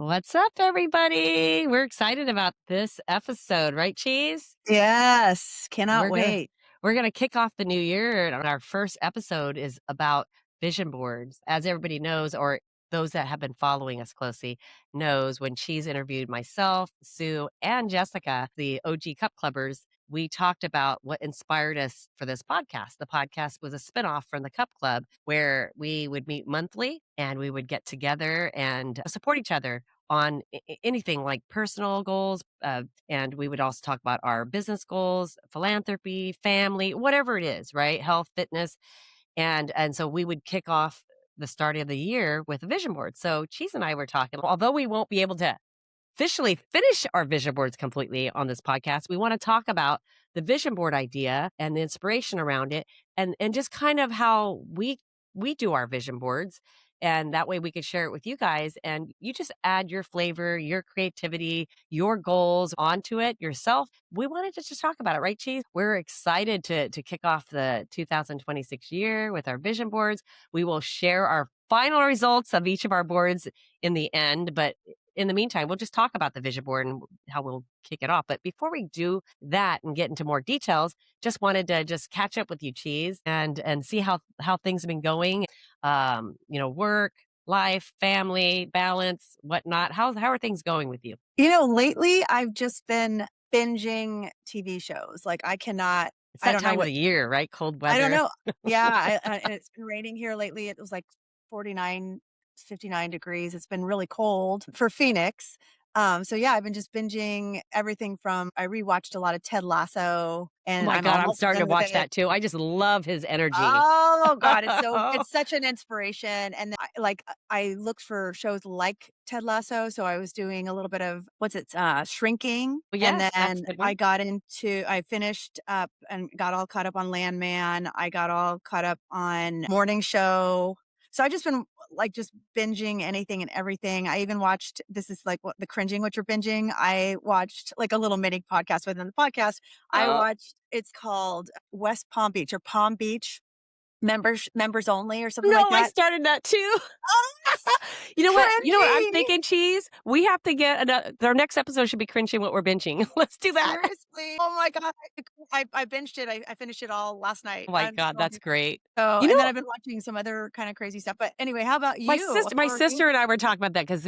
What's up, everybody? We're excited about this episode, right, Cheese? Yes, cannot We're gonna wait. we're gonna kick off the new year, and our first episode is about vision boards. As everybody knows, or those that have been following us closely knows, when Cheese interviewed myself, Sue, and Jessica, the OG Cup Clubbers, we talked about what inspired us for this podcast. The podcast was a spinoff from the Cup Club where we would meet monthly and we would get together and support each other on anything like personal goals. And we would also talk about our business goals, philanthropy, family, whatever it is, right? Health, fitness. And so we would kick off the start of the year with a vision board. So Cheese and I were talking, although we won't be able to officially finish our vision boards completely on this podcast, we want to talk about the vision board idea and the inspiration around it, and just kind of how we do our vision boards. And that way we could share it with you guys, and you just add your flavor, your creativity, your goals onto it yourself. We wanted to just talk about it, right, Cheese? We're excited to kick off the 2026 year with our vision boards. We will share our final results of each of our boards in the end, but in the meantime, we'll just talk about the vision board and how we'll kick it off. But before we do that and get into more details, just wanted to just catch up with you, Cheese, and see how things have been going. Work, life, family, balance, whatnot. How are things going with you? Lately I've just been binging TV shows. Like It's I that don't know time of what the year, right? Cold I don't weather. know. Yeah, and it's been raining here lately. It was like 49, 59 degrees. It's been really cold for Phoenix. So yeah, I've been just binging everything from I rewatched a lot of Ted Lasso Oh and my I'm God, I'm almost starting to done with watch it. that too. I just love his energy. Oh god, it's such an inspiration, and I looked for shows like Ted Lasso, so I was doing a little bit of Shrinking, Well, and yes, that's then a good one. I finished up and got all caught up on Landman. I got all caught up on Morning Show. So I've just been just binging anything and everything. I even watched this is like what the cringing what you're binging. I watched like a little mini podcast within the podcast. I Oh, watched it's called West Palm Beach or Palm Beach members only or something like no, I that. started that too. Oh, it's You know what? You know what I'm cringy. thinking, Cheese? We have to get our next episode should be cringing what we're binging. Let's do that. Seriously. Oh my god. I binged it. I finished it all last night. Oh my I'm God, so that's great. so You and then know, I've been watching some other kind of crazy stuff. But anyway, how about my you? sister my How are you? sister and I were talking about that because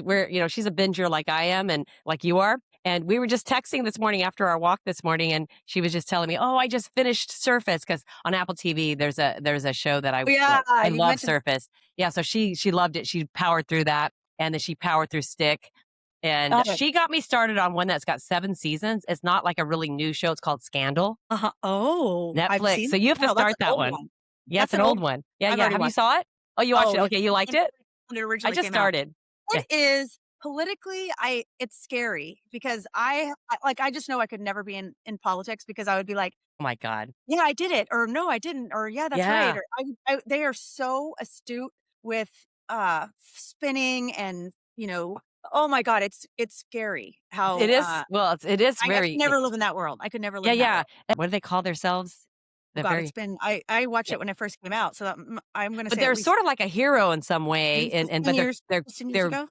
she's a binger like I am and like you are. And we were just texting this morning after our walk this morning, and she was just telling me, "Oh, I just finished Surface," because on Apple TV there's a show that I Oh, yeah, I you love, mentioned Surface. Yeah, so she loved it. She powered through that, and then she powered through Stick. And oh, she got me started on one that's got 7 seasons. It's not like a really new show. It's called Scandal, uh-huh. Oh, I've Netflix. seen So you have to no, that's start an that old one. one. Yeah, it's That's an an old old one. Yeah, I've yeah. already Have you watched saw it? Oh, you watched Oh, it. yeah. Okay, you liked it? When it I originally just came out. started. Yeah. It is politically, it's scary because I just know I could never be in politics because I would be like, Oh my God. "Yeah, I did it," or "No, I didn't," or "Yeah, that's right," Yeah. or they are so astute with, spinning and, oh my god, it's scary how, It is, well, it is I could very, never live in that world. I could never live yeah, in that yeah. world. What do they call themselves? Oh The god, it's very, been I watched yeah. it when it first came out, so I'm gonna But say at they're least sort of like a hero in some way, and 15 but years they're 15 years they're ago?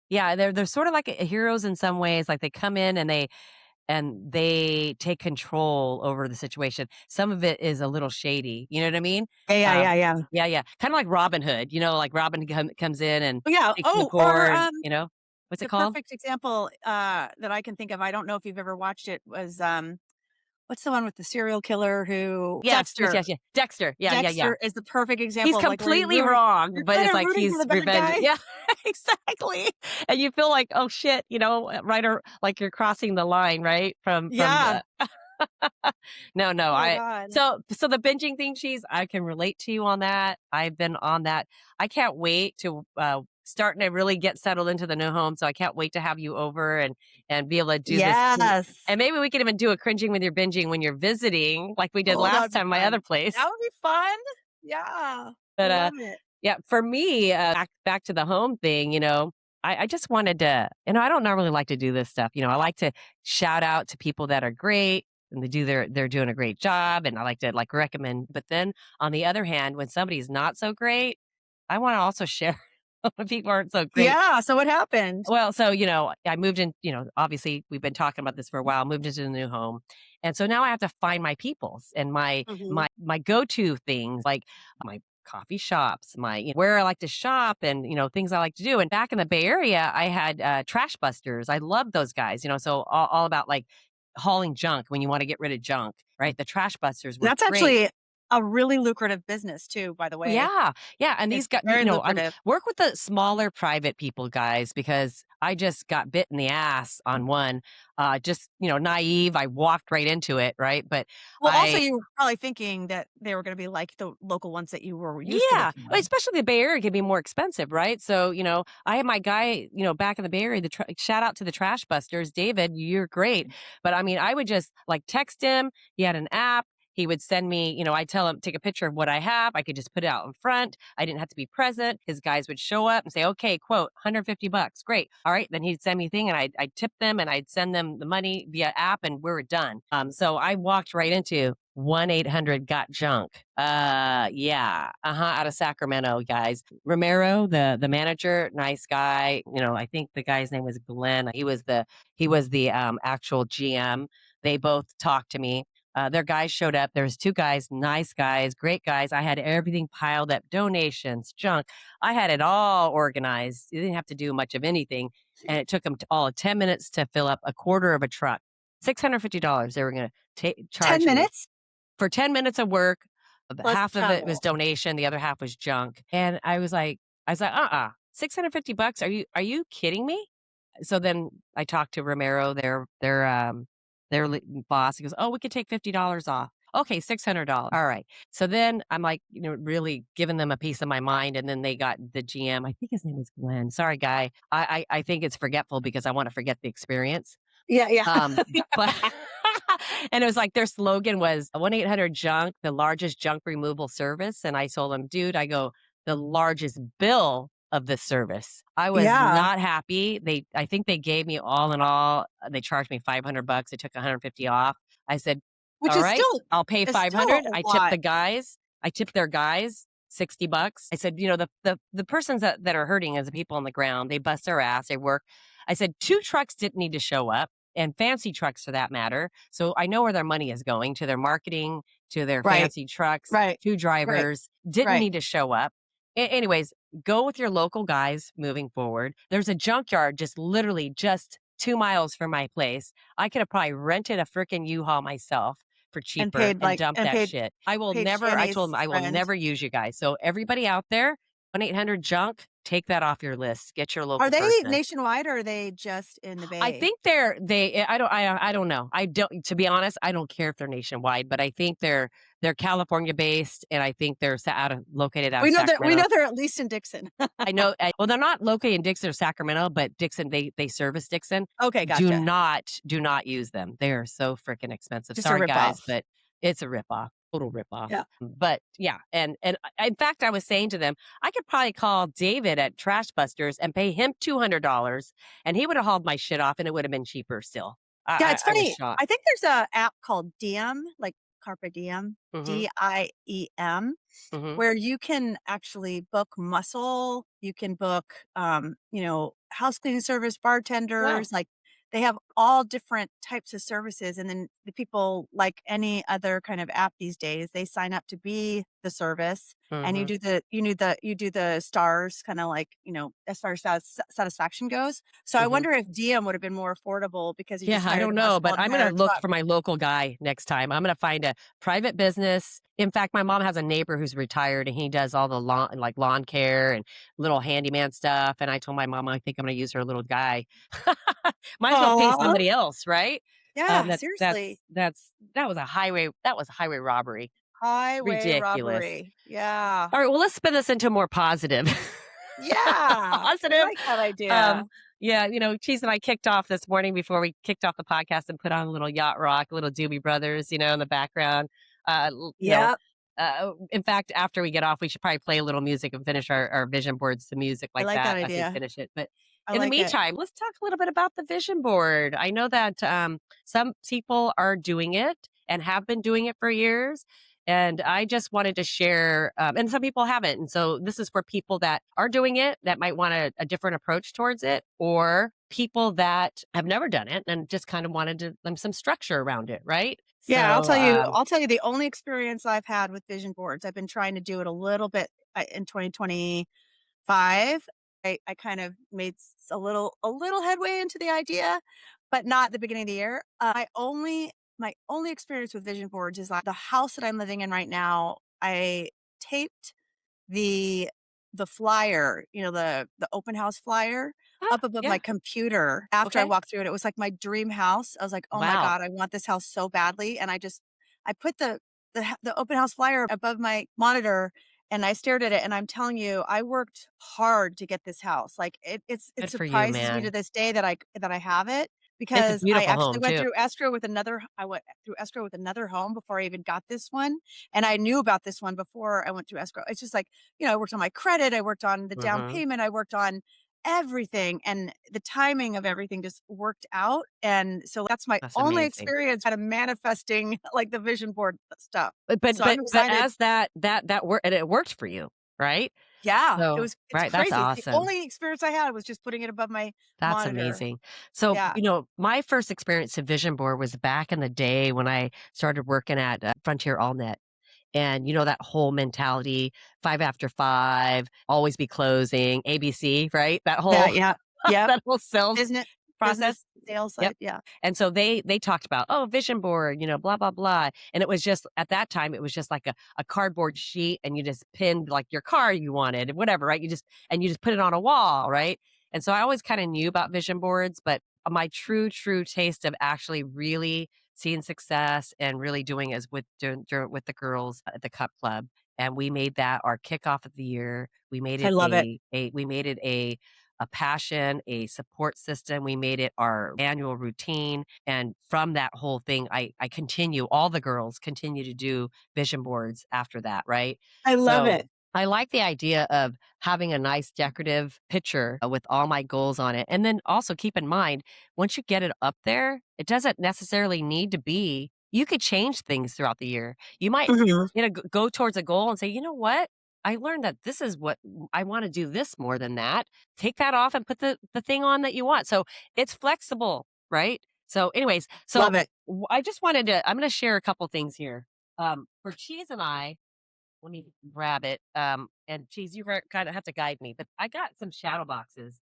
yeah, they're sort of like heroes in some ways. Like they come in and they take control over the situation. Some of it is a little shady. You know what I mean? Yeah, yeah, Um, yeah, yeah. yeah, yeah. Kind of like Robin Hood. Like Robin comes in and Oh, yeah. takes Oh, or, McCord. What's it the called? perfect example, that I can think of, I don't know if you've ever watched it, was, what's the one with the serial killer who Yes, yes, Dexter. yes, yeah. Dexter. Yeah, yeah, yeah. Dexter is the perfect He's example of, like, where completely wrong, you're but it's kinda like rooting for he's the bad revenge. guy. Yeah, exactly. And you feel like, oh shit, right, or like you're crossing the line, right? From Yeah. the no, no. Oh I god. so the binging thing, Cheese, I can relate to you on that. I've been on that. I can't wait to starting to really get settled into the new home. So I can't wait to have you over and be able to do this. Yes. And maybe we can even do a cringing with your binging when you're visiting, like we did Oh, that last would be time, my other fun. place. That would be fun. Yeah. I But love it. yeah, for me, back to the home thing, I just wanted to, I don't normally like to do this stuff. I like to shout out to people that are great and they're doing a great job, and I like to like recommend. But then on the other hand, when somebody's not so great, I want to also share. People aren't so great. Yeah, so what happened? Well, so, I moved in, obviously we've been talking about this for a while, moved into the new home. And so now I have to find my peoples and my Mhm. my my go-to things like my coffee shops, where I like to shop and, things I like to do. And back in the Bay Area, I had Trash Busters. I love those guys, so all about like hauling junk when you want to get rid of junk, right? The Trash Busters were That's great. actually a really lucrative business too, by the way. Yeah, yeah, and these It's guys, very I'm lucrative. work with the smaller private people, guys, because I just got bit in the ass on one. Just naive. I walked right into it, right? But Well, also, I, you were probably thinking that they were gonna be like the local ones that you were used to yeah, working with. especially the Bay Area can be more expensive, right? So I had my guy, back in the Bay Area. Shout out to the Trash Busters, David. You're great, but I mean, I would just like text him. He had an app. He would send me, I tell him, take a picture of what I have. I could just put it out in front. I didn't have to be present. His guys would show up and say, okay, quote, $150. Great. All right. Then he'd send me a thing and I'd tip them and I'd send them the money via app and we were done. So I walked right into 1-800 got junk. Yeah. Out of Sacramento, guys. Romero, the manager, nice guy. I think the guy's name was Glenn. He was the actual GM. They both talked to me. Their guys showed up. There was two guys, nice guys, great guys. I had everything piled up, donations, junk. I had it all organized. You didn't have to do much of anything. And it took them all 10 minutes to fill up a quarter of a truck. $650 they were going to charge 10 me minutes for 10 minutes of work. plus Half of it was travel. donation, the other half was junk. And I was like, $650. Are you kidding me? So then I talked to Romero, their boss. He goes, "Oh, we could take $50 off." Okay, $600. All right. So then I'm like, really giving them a piece of my mind. And then they got the GM. I think his name was Glenn. Sorry, guy. I think it's forgetful because I want to forget the experience. Yeah, yeah. But and it was like their slogan was 1-800 junk, the largest junk removal service. And I told them, dude, I go, the largest bill of the service. I was Yeah, not happy. I think they gave me all in all, they charged me $500. They took 150 off. I said, which all right, I'll pay is still 500. a I tipped lot. the guys. I tipped their guys $60. I said, the persons that are hurting is the people on the ground. They bust their ass. They work. I said, two trucks didn't need to show up and fancy trucks for that matter. So I know where their money is going to their marketing, to their Right, fancy trucks, right, two right, drivers didn't right. need to show up. Anyways, go with your local guys moving forward. There's a junkyard literally just 2 miles from my place. I could have probably rented a freaking U-Haul myself for And cheaper and dumped that paid shit. I told Shani's them I will friend. never use you guys. So everybody out there, 1-800 junk, take that off your list. Get your Are local they person. nationwide or are they just in the I Bay? think I don't know. I don't, to be honest, I don't care if they're nationwide, but I think they're California based and I think they're located out of We Sacramento. know they're at least in Dixon. I know well, they're not located in Dixon or Sacramento, but Dixon, they service Dixon. Okay, Do gotcha. not use them. They are so freaking expensive. Just a Sorry, guys, ripoff. but it's a ripoff. Total ripoff. Yeah. But yeah, and in fact, I was saying to them, I could probably call David at Trash Busters and pay him $200, and he would have hauled my shit off, and it would have been cheaper still. Yeah, it's I was funny. shocked. I think there's a app called Diem, like Carpe Diem, Hmm. Diem, Hmm. where you can actually book muscle, you can book, house cleaning service, Wow. bartenders, like they have all different types of services. And then the people, like any other kind of app these days, they sign up to be the service and Hmm. you do the stars kind of like, as far as satisfaction goes. So I Hmm. wonder if Diem would have been more affordable because you Yeah, just I hired don't a know, muscle but and I'm hired gonna a look truck. for my local guy next time. I'm gonna find a private business. In fact, my mom has a neighbor who's retired and he does all the lawn care and little handyman stuff. And I told my mom I think I'm gonna use her little guy. Might as well pay Aw. somebody else, right? Yeah, That's seriously. that was a highway robbery. Highway Ridiculous. robbery. Yeah. All right, well, let's spin this into more positive. Yeah, I Positive. like that idea. Um, yeah, Cheese and I kicked off this morning before we kicked off the podcast and put on a little yacht rock, a little Doobie Brothers, in the background. Yep, In fact, after we get off, we should probably play a little music and finish our vision boards to music I like like that that as we idea. finish it. But I in the like it. meantime, let's talk a little bit about the vision board. I know that some people are doing it and have been doing it for years. And I just wanted to share, and some people haven't. And so this is for people that are doing it that might want a different approach towards it, or people that have never done it and just kind of wanted to, some structure around it. Right. Yeah, So, I'll tell you the only experience I've had with vision boards, I've been trying to do it a little bit, in 2025. I kind of made a little headway into the idea, but not at the beginning of the year. My only experience with vision boards is, the house that I'm living in right now, I taped the the flyer, the open house flyer ah, up above my yeah. computer after I Okay. walked through it. It was like my dream house. I was like, "Oh my Wow. god, I want this house so badly." And I put the open house flyer above my monitor and I stared at it, and I'm telling you, I worked hard to get this house. Like it Good for you, surprises me to man. this day that I have it It's a because I beautiful actually home too. went through escrow with another home before I even got this one. And I knew about this one before I went through escrow. It's just like, I worked on my credit, I worked on the down Hmm. payment, I worked on everything, and the timing of everything just worked out. And so that's my That's only amazing. experience kind of manifesting like the vision board stuff. But but So I'm but but excited. as that work and it worked for you, right? Yeah, So it's right, that's crazy. It's the awesome. only experience I had was just putting it above my That's monitor. amazing. So, Yeah. my first experience to Vision Board was back in the day when I started working at, Frontier AllNet. And that whole mentality, 5 after 5, always be closing, ABC, right? That whole Yeah. Yep. that whole sales Business process. business sales Yep. side, yeah. And so they talked about, "Oh, vision board, blah, blah, blah." And it was just at that time, it was just like a cardboard sheet and you just pinned like your car you wanted, whatever, right? You just put it on a wall, right? And so I always kind of knew about vision boards, but my true taste of actually really seeing success and really doing is with the girls at the Cup Club. And we made that our kickoff of the year. We made I it love it. a passion, a support system. We made it our annual routine. And from that whole thing, I continue, all the girls continue to do vision boards after that, right? I love So it. I like the idea of having a nice decorative picture with all my goals on it. And then also keep in mind, once you get it up there, it doesn't necessarily need to be, you could change things throughout the year. You might, Mhm. go towards a goal and say, you know what? I learned that this is what I want to do this more than that. Take that off and put the thing on that you want. So it's flexible, right? So, anyways, Love it. I just wanted to, I'm going to share a couple things here. For Cheese and I, let me grab it. And Cheese, you kind of have to guide me, but I got some shadow boxes.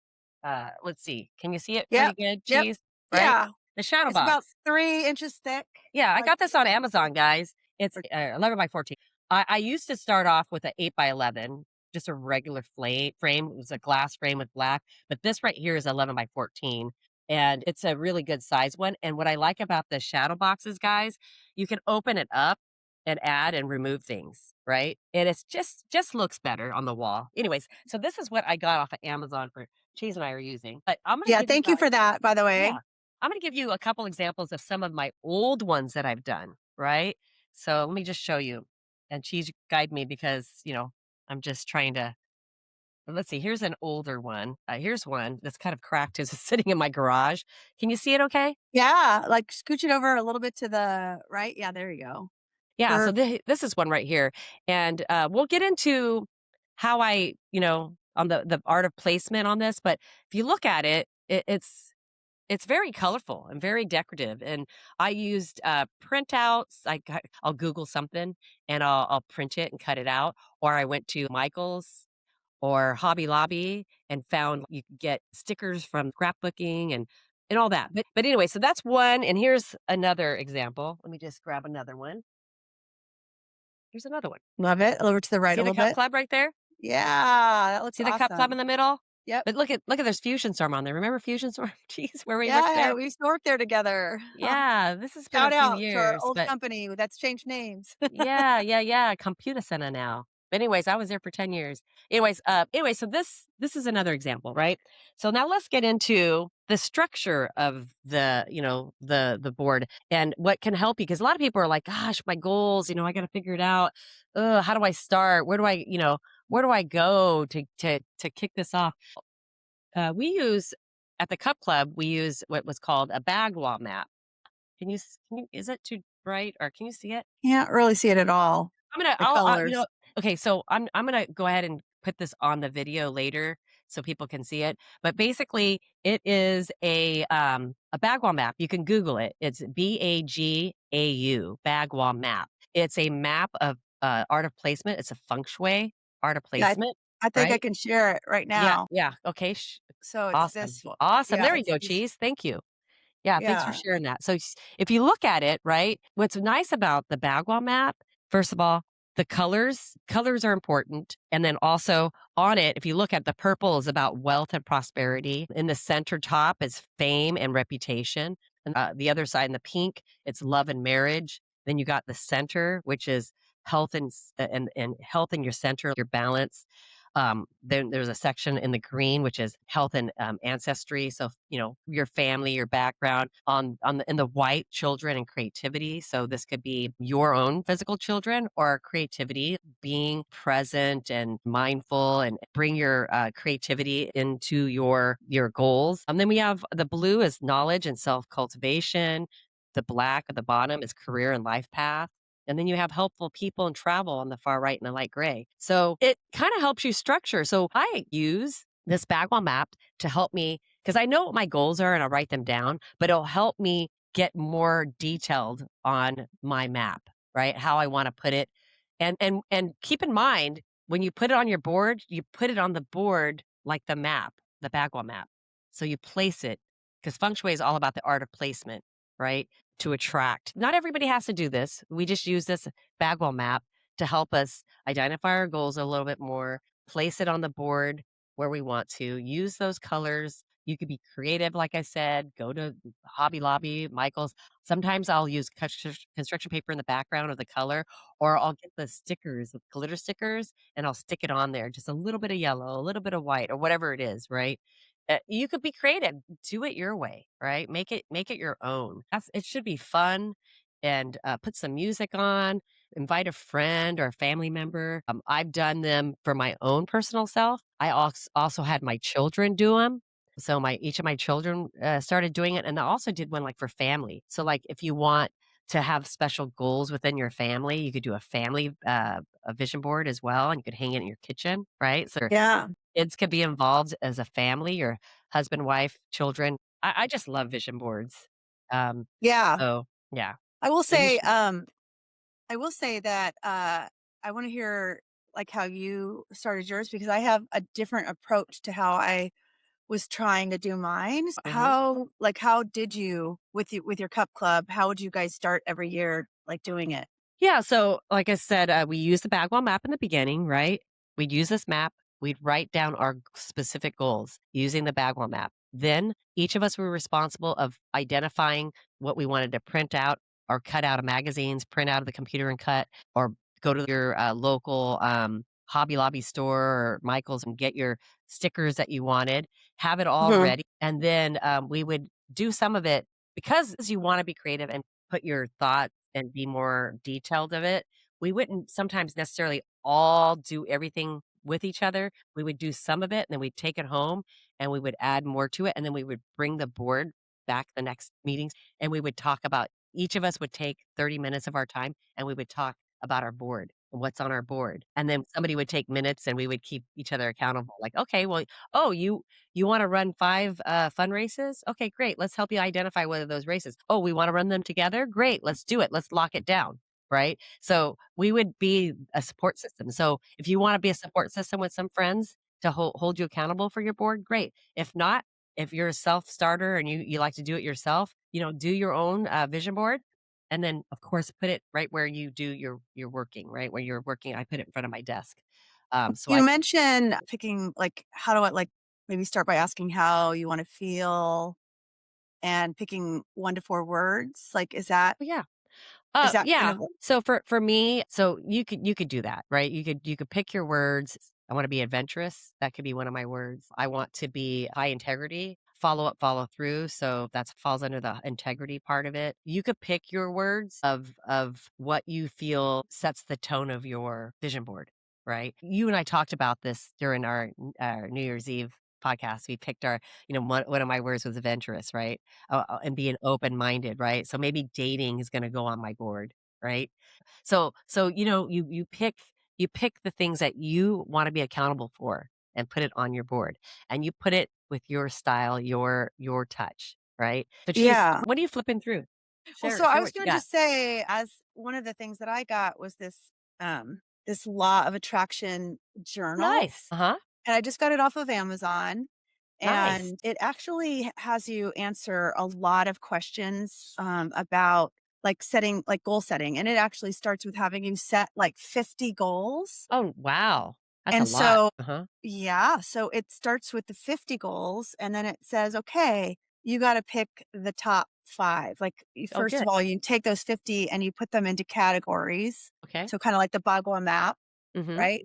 Let's see. Can you see it pretty Yep. good, Yep. Cheese? Right? Yeah. The shadow It's about box. 3 inches thick, Yeah, I like got this on 4 Amazon, guys. It's or 11 by 14. I used to start off with an 8 by 11, just a regular frame. It was a glass frame with black, but this right here is 11 by 14, and it's a really good size one. And what I like about the shadow boxes, guys, you can open it up and add and remove things, right? And it's just looks better on the wall. Anyways, so this is what I got off of Amazon for Cheese and I are using. But I'm gonna Yeah, give you thank you guys, for that, by the yeah. way. I'm gonna give you a couple examples of some of my old ones that I've done, right? So let me just show you. And Cheese, guide me because, I'm just trying to, let's see, here's an older one. Here's one that's kind of cracked as it's sitting in my garage. Can you see it okay? Yeah, like, scooch it over a little bit to the right. Yeah, there you go. Yeah, so Perfect. this is one right here. And we'll get into how I, on the art of placement on this, but if you look at it, it's very colorful and very decorative, and I used, printouts. I'll Google something, and I'll print it and cut it out, or I went to Michael's or Hobby Lobby and found you could get stickers from scrapbooking and all that. But anyway, so that's one, and here's another example. Let me just grab another one. Here's another one. Love it. Over to the right See a the little Cup bit. Club right there? Yeah, that looks See the Cup Club in awesome. the middle? Yep. But look at there's Fusion Storm on there. Remember Fusion Storm? Jeez, where we worked Yeah, there? we used to work there together. Yeah, this has been a Shout few out to our years, old but company that's changed names. yeah, Computer Center now. But anyways, I was there for 10 years. So this is another example, right? So now let's get into the structure of the board and what can help you, because a lot of people are like, gosh, my goals, I got to figure it out. How do I start? Where do I go to kick this off? We use at the Cup Club, we use what was called a bag wall map. Can you is it too right? Or can you see it? Can't really see it at all, the You know, colors. okay, so I'm gonna go ahead and put this on the video later so people can see it. But basically, it is a Bagua map. You can Google it. It's BAGAU, Bagua map. It's a map of art of placement. It's a feng shui art of Yeah, placement, I think I right? can share it right Yeah, now. yeah. Okay. So it's Awesome. this one. Awesome. Yeah, There you it's go, this. cheese. Thank you. Yeah, thanks for Yeah. sharing that. So if you look at it, right, what's nice about the Bagwell map, first of all, the colors are important. And then also on it, if you look at the purple is about wealth and prosperity. In the center top is fame and reputation. And the other side in the pink, it's love and marriage. Then you got the center, which is health and health in your center, your balance. Then there's a section in the green, which is health and ancestry. So your family, your background. On the in the white, children and creativity. So this could be your own physical children or creativity, being present and mindful, and bring your creativity into your goals. And then we have the blue is knowledge and self cultivation. The black at the bottom is career and life path. And then you have helpful people and travel on the far right in the light gray. So it kind of helps you structure. So I use this Bagwell map to help me because I know what my goals are and I'll write them down, but it'll help me get more detailed on my map, right? How I want to put it. And keep in mind when you put it on your board, you put it on the board like the map, the Bagwell map. So you place it because feng shui is all about the art of placement, right? To attract. Not everybody has to do this. We just use this Bagwell map to help us identify our goals a little bit more, place it on the board where we want to, use those colors. You could be creative, like I said, go to Hobby Lobby, Michael's. Sometimes I'll use construction paper in the background of the color, or I'll get the stickers, the glitter stickers, and I'll stick it on there. Just a little bit of yellow, a little bit of white, or whatever it is, right? You could be creative, do it your way, right? Make it your own. It should be fun, and put some music on, invite a friend or a family member. I've done them for my own personal self. I also had my children do them. So my each of my children started doing it, and I also did one like for family. So like if you want to have special goals within your family, you could do a family a vision board as well, and you could hang it in your kitchen, right? So Yeah. kids could be involved as a family, your husband, wife, children. I just love vision boards. Um, Yeah. so yeah, I will so you say, should. I will say that, I wanna hear, like, how you started yours because I have a different approach to how I was trying to do mine. Mhm. How did you with your cup club, how would you guys start every year, like, doing it? Yeah, so like I said, we use the Bagwell map in the beginning, right? We'd use this map. We'd write down our specific goals using the Bagwell map. Then each of us were responsible of identifying what we wanted to print out or cut out of magazines, print out of the computer and cut, or go to your local Hobby Lobby store or Michael's and get your stickers that you wanted, have it all Mhm. ready. And then we would do some of it because you want to be creative and put your thoughts and be more detailed of it. We wouldn't sometimes necessarily all do everything with each other. We would do some of it and then we'd take it home and we would add more to it. And then we would bring the board back the next meetings and we would talk about each of us would take 30 minutes of our time and we would talk about our board and what's on our board. And then somebody would take minutes and we would keep each other accountable. Like, okay, well, oh, you wanna run 5, fun races? Okay, great, let's help you identify what are those races. Oh, we wanna run them together? Great, let's do it, let's lock it down, right? So, we would be a support system. So, if you wanna be a support system with some friends to hold you accountable for your board, great. If not, if you're a self-starter and you like to do it yourself, do your own, vision board, and then, of course, put it right where you do your working, right? Where you're working, I put it in front of my desk. So You I mentioned picking, like, how do I, like, maybe start by asking how you wanna feel and picking 1 to 4 words, like, yeah. is that kind Yeah. of like So for me, so you could do that, right? You could pick your words. I want to be adventurous. That could be one of my words. I want to be high integrity, follow up, follow through. So that falls under the integrity part of it. You could pick your words of what you feel sets the tone of your vision board, right? You and I talked about this during our New Year's Eve podcast, we picked our, one of my words was adventurous, right? And being open-minded, right? So maybe dating is gonna go on my board, right? So, you pick the things that you wanna be accountable for and put it on your board, and you put it with your style, your touch, right? So geez, Yeah. what are you flipping through? Well, Share so I share was what you gonna got. just say, as one of the things that I got was this law of attraction journal, Nice. Uh-huh. and I just got it off of Amazon, Nice. and it actually has you answer a lot of questions, about, like, setting like, goal setting, and it actually starts with having you set, like, 50 goals, Oh, wow. That's a and lot. so Uh-huh. yeah, so it starts with the 50 goals, and then it says, "Okay, you gotta pick the top 5." Like, you Oh, first good. of all, you take those 50 and you put them into categories, Okay. so kinda like the Bagua map, Mhm. right?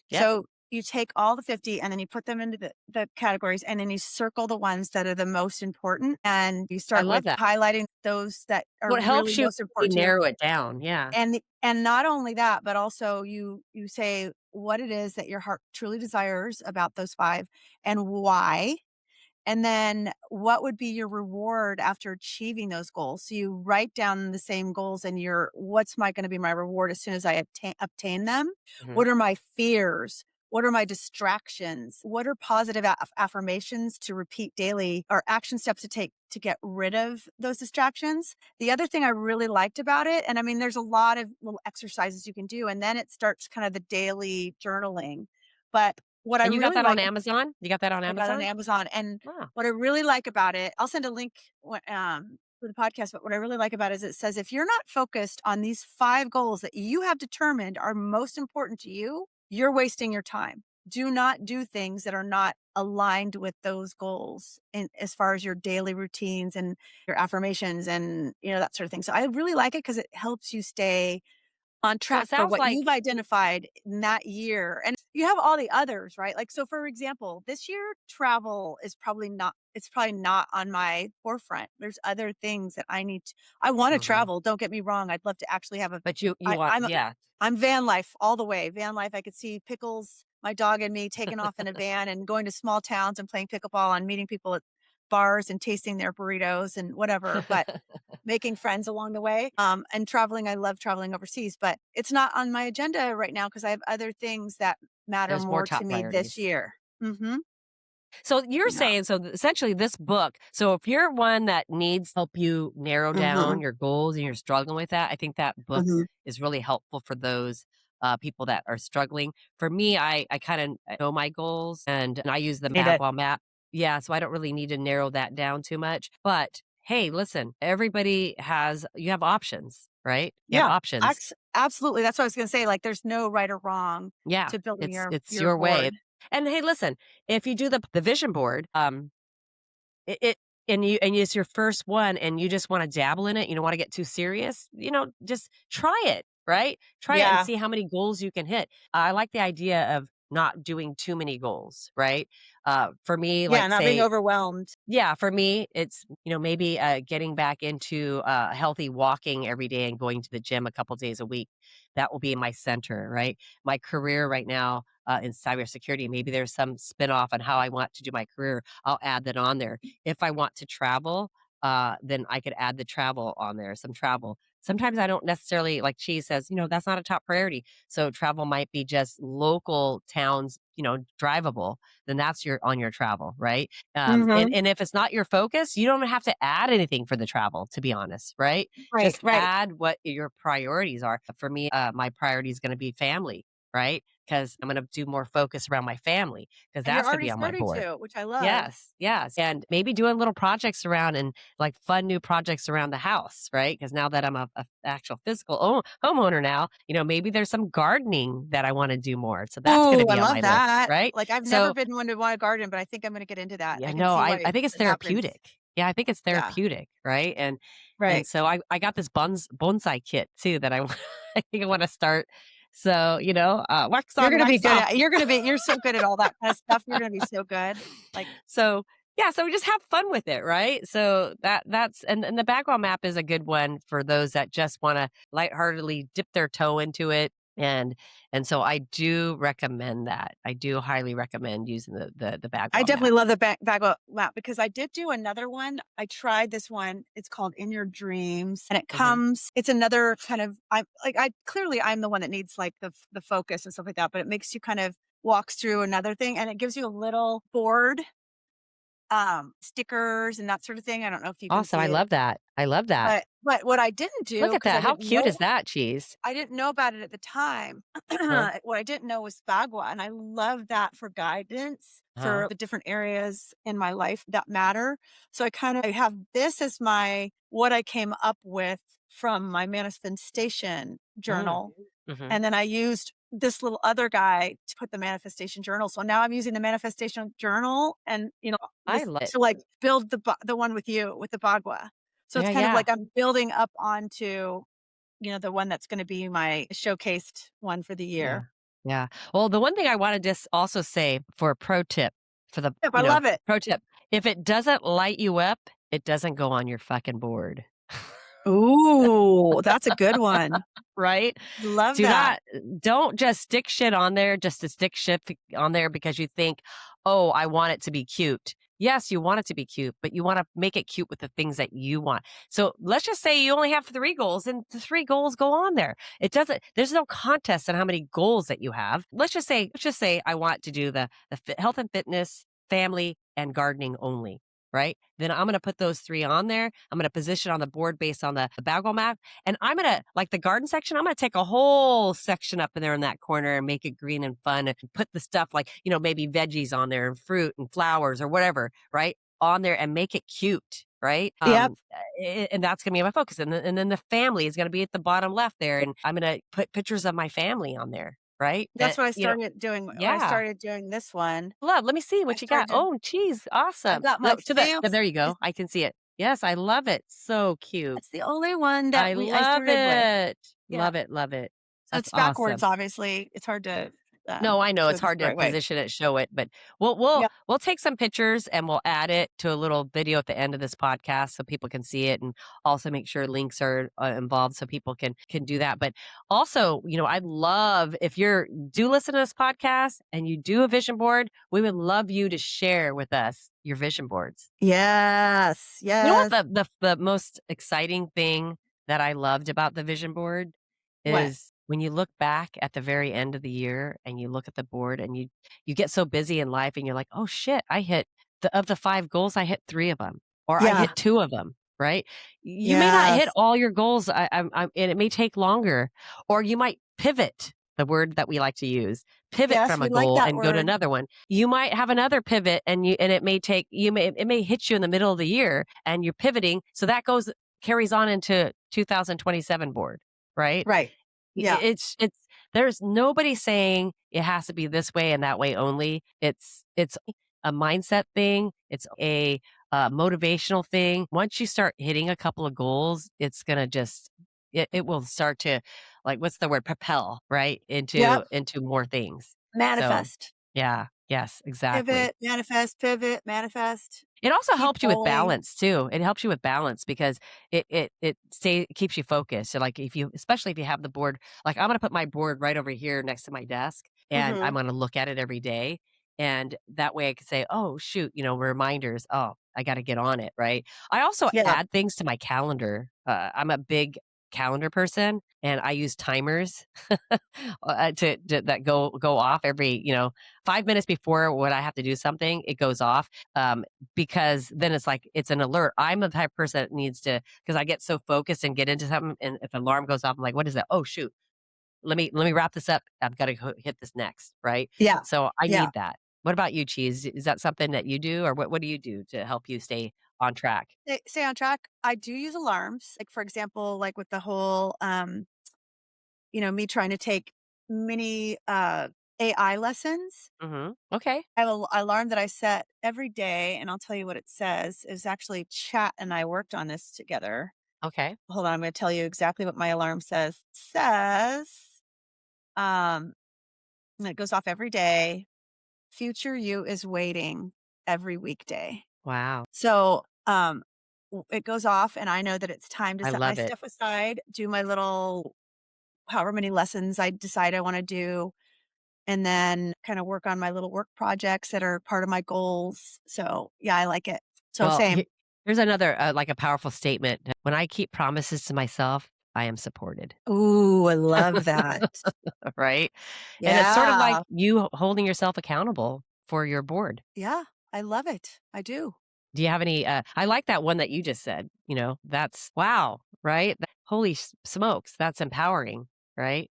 Yep. So, you take all the 50 and then you put them into the categories, and then you circle the ones that are the most important, and you I start love with that. highlighting those that are Well, it really helps you most really important to you. narrow it down. Yeah. And not only that, but also you say what it is that your heart truly desires about those 5 and why, and then what would be your reward after achieving those goals. So you write down the same goals and your what's my gonna be my reward as soon as I obtain them? Mhm. What are my fears? What are my distractions? What are positive affirmations to repeat daily or action steps to take to get rid of those distractions? The other thing I really liked about it, and I mean, there's a lot of little exercises you can do, and then it starts kind of the daily journaling. But what I And you got really that on like Amazon? You got that on I got it on Amazon? Amazon, and Wow. what I really like about it I'll send a link for the podcast, but what I really like about it is it says, "If you're not focused on these 5 goals that you have determined are most important to you, you're wasting your time. Do not do things that are not aligned with those goals in as far as your daily routines and your affirmations and, that sort of thing." So I really like it because it helps you stay on So it track for sounds what like you've identified in that year. And you have all the others, right? Like, so for example, this year travel is probably not on my forefront. There's other things that I want to mhm. travel. Don't get me wrong. I'd love to actually have But you want yeah. I'm van life all the way. Van life. I could see Pickles, my dog and me taking off in a van and going to small towns and playing pickleball and meeting people at bars and tasting their burritos and whatever. But making friends along the way. And traveling, I love traveling overseas, but it's not on my agenda right now because I have other things that matter There's more more to top me this priorities. year. Mhm. So you're Yeah. saying essentially this book, so if you're one that needs help you narrow down Mhm. your goals and you're struggling with that, I think that book Mhm. is really helpful for those people that are struggling. For me, I kind of know my goals and I use the Need it. Bagwell map. Yeah, so I don't really need to narrow that down too much. But hey, listen, you have options, right? You have Yeah. options. Absolutely. That's what I was gonna say. Like, there's no right or wrong Yeah, to building it's your your way. board. And hey, listen, if you do the vision board, it and it's your first one and you just wanna dabble in it, you don't wanna get too serious, just try it, right? Try it and Yeah. see how many goals you can hit. I like the idea of not doing too many goals, right? For me, Yeah. like, Not being say overwhelmed. yeah, for me, it's, maybe, getting back into, healthy walking every day and going to the gym a couple days a week. That will be my center, right? My career right now, in cybersecurity, maybe there's some spinoff on how I want to do my career. I'll add that on there. If I want to travel, then I could add the travel on there, some travel. Sometimes I don't necessarily like she says, that's not a top priority. So travel might be just local towns, drivable. Then that's on your travel, right? And Mhm. and if it's not your focus, you don't have to add anything for the travel, to be honest, right? Right, Just right. add what your priorities are. For me, my priority is gonna be family, right? Because I'm gonna do more focus around my family because And you're that's gonna already be on my starting board. to, which I love. Yes, yes, and maybe doing little projects around and, like, fun new projects around the house, right? Because now that I'm a actual physical homeowner now, maybe there's some gardening that I wanna do more, so that's gonna Oh, I be on love my list, that. right? Like, I've never So been one to want a garden, but I think I'm gonna get into that. yeah, I can no, see I why I think it's it happens. therapeutic. Yeah, I think it's Yeah. therapeutic, right? And Right. so I got this bonsai kit too that I think I wanna start. So, wax on, wax off. You're so good at all that kind of stuff. You're gonna be so good. Like, So, yeah, so we just have fun with it, right? So that's and the background map is a good one for those that just wanna lightheartedly dip their toe into it. And and so I do recommend that. I do highly recommend using the I Bagwell definitely map. love the Bagwell map because I did do another one. I tried this one. It's called In Your Dreams, and Mhm. it's another kind of, I'm the one that needs like the focus and stuff like that, but it makes you kind of walks through another thing, and it gives you a little board, stickers and that sort of thing. I don't know if you can Awesome, I see it, love that. I love that. but what I didn't Look do at because that. How cute is that cheese? I didn't know about it at the time. Huh? What I didn't know was Bagua, and I love that for guidance Huh? for the different areas in my life that matter. So I have this as my what I came up with from my manifestation Mm. journal, Mhm. and then I used this little other guy to put the manifestation journal. So now I'm using the manifestation journal and, I this love it. to like build the one with you with the Bagua. So it's Yeah, kind of yeah. like I'm building up onto, the one that's gonna be my showcased one for the Yeah. year. Yeah. Well, the one thing I wanna just also say for a pro tip for the Yep, I love it. pro tip, if it doesn't light you up, it doesn't go on your fucking board. Ooh, that's a good one. Right? Love Do that. not don't just stick shit on there just to stick shit on there because you think, "Oh, I want it to be cute." Yes, you want it to be cute, but you wanna make it cute with the things that you want. So, let's just say you only have 3 goals and the 3 goals go on there. It doesn't there's no contest on how many goals that you have. Let's just say I want to do the health and fitness, family, and gardening only, right? Then I'm gonna put those 3 on there. I'm gonna position on the board based on the Bagel map, and I'm gonna like the garden section, I'm gonna take a whole section up in there in that corner and make it green and fun and put the stuff like, maybe veggies on there and fruit and flowers or whatever, right? On there and make it cute, right? Yep, And that's gonna be my focus. And then the family is gonna be at the bottom left there. And I'm gonna put pictures of my family on there, right? that's what I started doing when I Yeah. started doing this one. Love, let me see I what you got. started Oh, geez, I've awesome. got my No, to the fam there you go. I can see it. Yes, I love it. So cute. That's the only one that I I love started with. it. Yeah. Love it, love it. So That's it's backwards, awesome. obviously. It's hard to, No, I know show it's this hard the to right way. position it, show it, but we'll Yep. we'll take some pictures and we'll add it to a little video at the end of this podcast so people can see it and also make sure links are involved so people can do that. But also, I'd love if you're do listen to this podcast and you do a vision board, we would love you to share with us your vision boards. Yes, You know what yes. the most exciting thing that I loved about the vision board What? is when you look back at the very end of the year and you look at the board and you get so busy in life and you're like, "Oh shit, I hit of the 5 goals, I hit 3 of them, or I Yeah. hit 2 of them," right? You may not hit Yes. all your goals, and it may take longer, or you might pivot, the word that we like to use, pivot Yes, from a we like goal that and go to word. another one. You might have another pivot and it may hit you in the middle of the year and you're pivoting, so that carries on into 2027 board, right? Right. Yeah. It's there's nobody saying it has to be this way and that way only. It's a mindset thing. It's a motivational thing. Once you start hitting a couple of goals, it's gonna just it will start to like what's the word propel right Yep. into more things. So Manifest. yeah, yes, exactly. Pivot, manifest, It also keep helps you with going. balance too. It helps you with balance because it keeps you focused. So like if you especially if you have the board, like I'm gonna put my board right over here next to my desk and I'm Mhm. gonna look at it every day. And that way I can say, oh shoot, reminders. Oh, I gotta get on it, right? I also Yeah. add things to my calendar. I'm a big calendar person and I use timers to that go off every 5 minutes before when I have to do something, it goes off because then it's like it's an alert. I'm the type of person that needs to because I get so focused and get into something, and if an alarm goes off, I'm like, "What is that? Oh shoot, let me wrap this up. I've got to hit this next, right?" Yeah. So I Yeah. need that. What about you, Cheese? Is that something that you do, or what do you do to help you stay on track? Stay on track. I do use alarms. Like, for example, like with the whole, me trying to take mini, AI lessons. Okay. I have a alarm that I set every day, and I'll tell you what it says. It was actually Chat and I worked on this together. Okay. Hold on, I'm gonna tell you exactly what my alarm says. It says, um, and it goes off every day, "Future you is waiting every weekday." Wow. So, it goes off, and I know that it's time to I set my love it. stuff aside, do my little however many lessons I decide I wanna do, and then kinda work on my little work projects that are part of my goals. So, yeah, I like it. So Well, same. here's another, like, a powerful statement. When I keep promises to myself, I am supported, Ooh, I love that. right? And it's sort of like Yeah. you holding yourself accountable for your board. Yeah, I love it. I do. Do you have any, I like that one that you just said, that's wow, right? Holy smokes, that's empowering, right?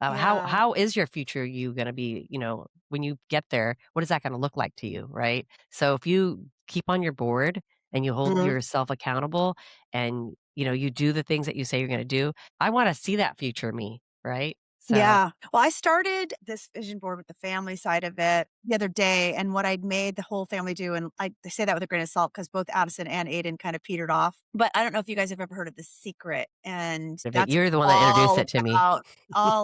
How Yeah. how is your future you gonna be, when you get there, what is that gonna look like to you, right? So if you keep on your board and you hold Mhm. yourself accountable and, you do the things that you say you're gonna do, I wanna see that future me, right? So Yeah. Well, I started this vision board with the family side of it the other day, and what I'd made the whole family do, and I say that with a grain of salt because both Addison and Aiden kind of petered off. But I don't know if you guys have ever heard of The Secret, and if it that's you're the one that introduced all it to me.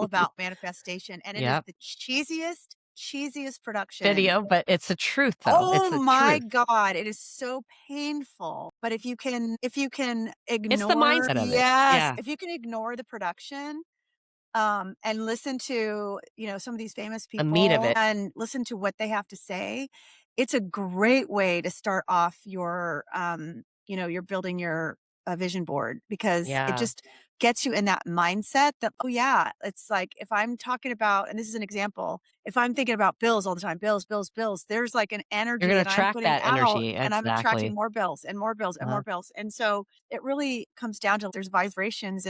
about manifestation, and it is Yep. the cheesiest production. Video, but it's the truth, though. It's Oh the my truth. god, it is so painful. But if you can It's the ignore, mindset of it. yes, Yeah. if you can ignore the production, and listen to, some of these famous The meat of people it. and listen to what they have to say. It's a great way to start off your, you're building your vision board because it Yeah. just gets you in that mindset that, oh, yeah, it's like if I'm talking about, and this is an example, if I'm thinking about bills all the time, bills, bills, bills, there's like an You're energy gonna that I'm track putting that out energy. and I'm attracting Exactly. more bills and more bills and Uh-huh. more bills. And so it really comes down to there's vibrations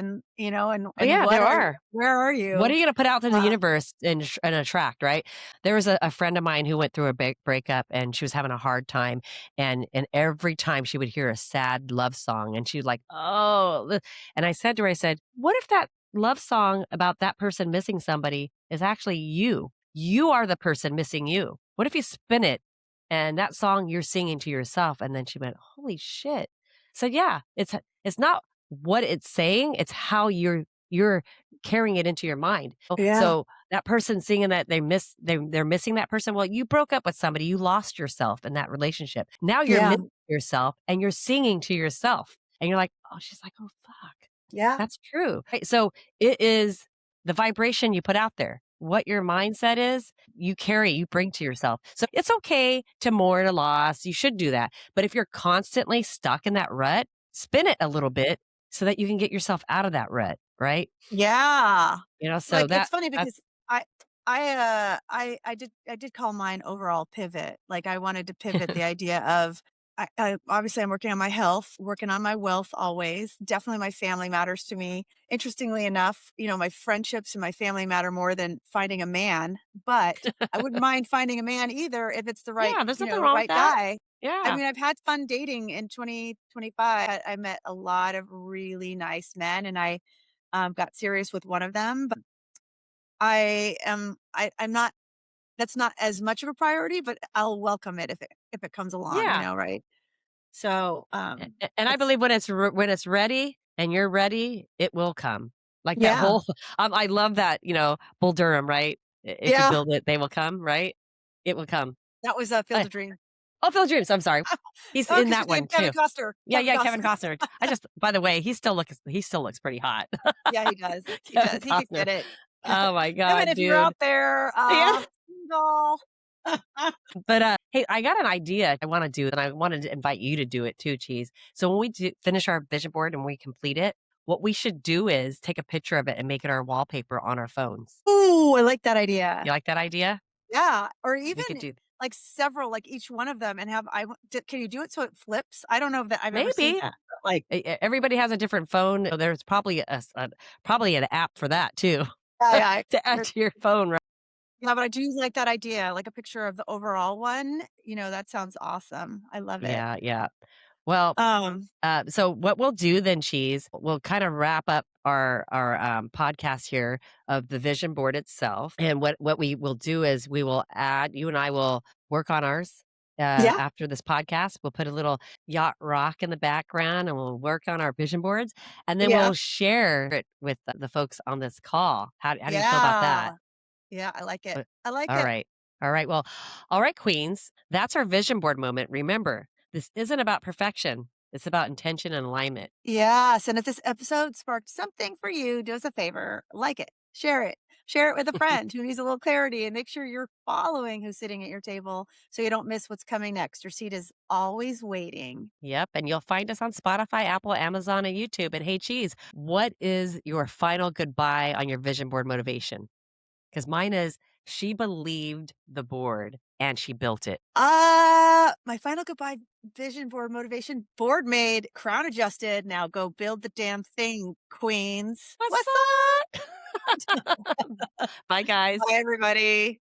Oh, and yeah, what there are are. where are What are you? you gonna put out to the Uh, universe and attract, right? There was a friend of mine who went through a big breakup, and she was having a hard time, and every time she would hear a sad love song, and she'd like, "Oh," and I said to her, I said, "What if that love song about that person missing somebody is actually you? You are the person missing you. What if you spin it, and that song you're singing to yourself?" And then she went, "Holy shit." So, yeah, it's not what it's saying, it's how you're carrying it into your mind. yeah, So that person singing that they're missing that person. Well, you broke up with somebody, you lost yourself in that relationship. Now you're yeah, missing yourself and you're singing to yourself. And you're like, "Oh," she's like, "Oh, fuck. yeah, That's true." Right? So it is the vibration you put out there. What your mindset is, you carry, you bring to yourself. So it's okay to mourn a loss. You should do that. But if you're constantly stuck in that rut, spin it a little bit so that you can get yourself out of that rut, right? yeah. So Like, it's funny that's because I did call mine overall pivot. Like, I wanted to pivot the idea of I obviously, I'm working on my health, working on my wealth always. Definitely my family matters to me. Interestingly enough, my friendships and my family matter more than finding a man, but I wouldn't mind finding a man either if it's the right, yeah, there's nothing wrong with right that. guy. I Yeah. mean, I've had fun dating in 2025. I met a lot of really nice men, and I, got serious with one of them, but I'm not that's not as much of a priority, but I'll welcome it if it comes along, Yeah. right? So, And I it's believe when it's ready and you're ready, it will come. Like that yeah. whole I love that, Bull Durham, right? If you Yeah, build it, they will come, right? It will come. that was, Field Uh, of Dreams. oh, Phil Dreams, I'm sorry. He's Oh, in 'cause that you named one Kevin too. Costner. Yeah, Kevin yeah, Kevin Costner. Costner. By the way, he still looks pretty hot. Yeah, he does. He Kevin does. He could Costner. get it. Oh my Kevin, god, if you're dude. out there, Yeah. single. But, hey, I got an idea I wanna do, and I wanted to invite you to do it too, Cheese. So when we finish our vision board and we complete it, what we should do is take a picture of it and make it our wallpaper on our phones. Ooh, I like that idea. You like that idea? Yeah, or We even, could do like, several, like, each one of them and have I w d can you do it so it flips? I don't know that I've ever seen maybe. that, but, like, Everybody has a different phone, so there's probably an app for that too, yeah, yeah. to add to your phone, right? Yeah, but I do like that idea, like a picture of the overall one, that sounds awesome. I love it. Yeah, yeah. Well, Um, so what we'll do then, Cheese, we'll kind of wrap up our podcast here of the vision board itself. And what we will do is we will add, you and I will work on ours. yeah, After this podcast, we'll put a little yacht rock in the background and we'll work on our vision boards and then yeah, we'll share it with the folks on this call. How do you feel about that? yeah, yeah, I like it. Uh, I like All it. right. All right. Well, all right, Queens. That's our vision board moment. Remember, this isn't about perfection. It's about intention and alignment. Yes, and if this episode sparked something for you, do us a favor, like it, share it with a friend who needs a little clarity, and make sure you're following who's sitting at your table so you don't miss what's coming next. Your seat is always waiting. Yep, and you'll find us on Spotify, Apple, Amazon, and YouTube. And hey, cheese, what is your final goodbye on your vision board motivation? Because mine is she believed the board and she built it. My final goodbye vision board motivation, board made, crown adjusted. Now go build the damn thing, queens. What's What's up? up? Bye, guys. Bye, everybody.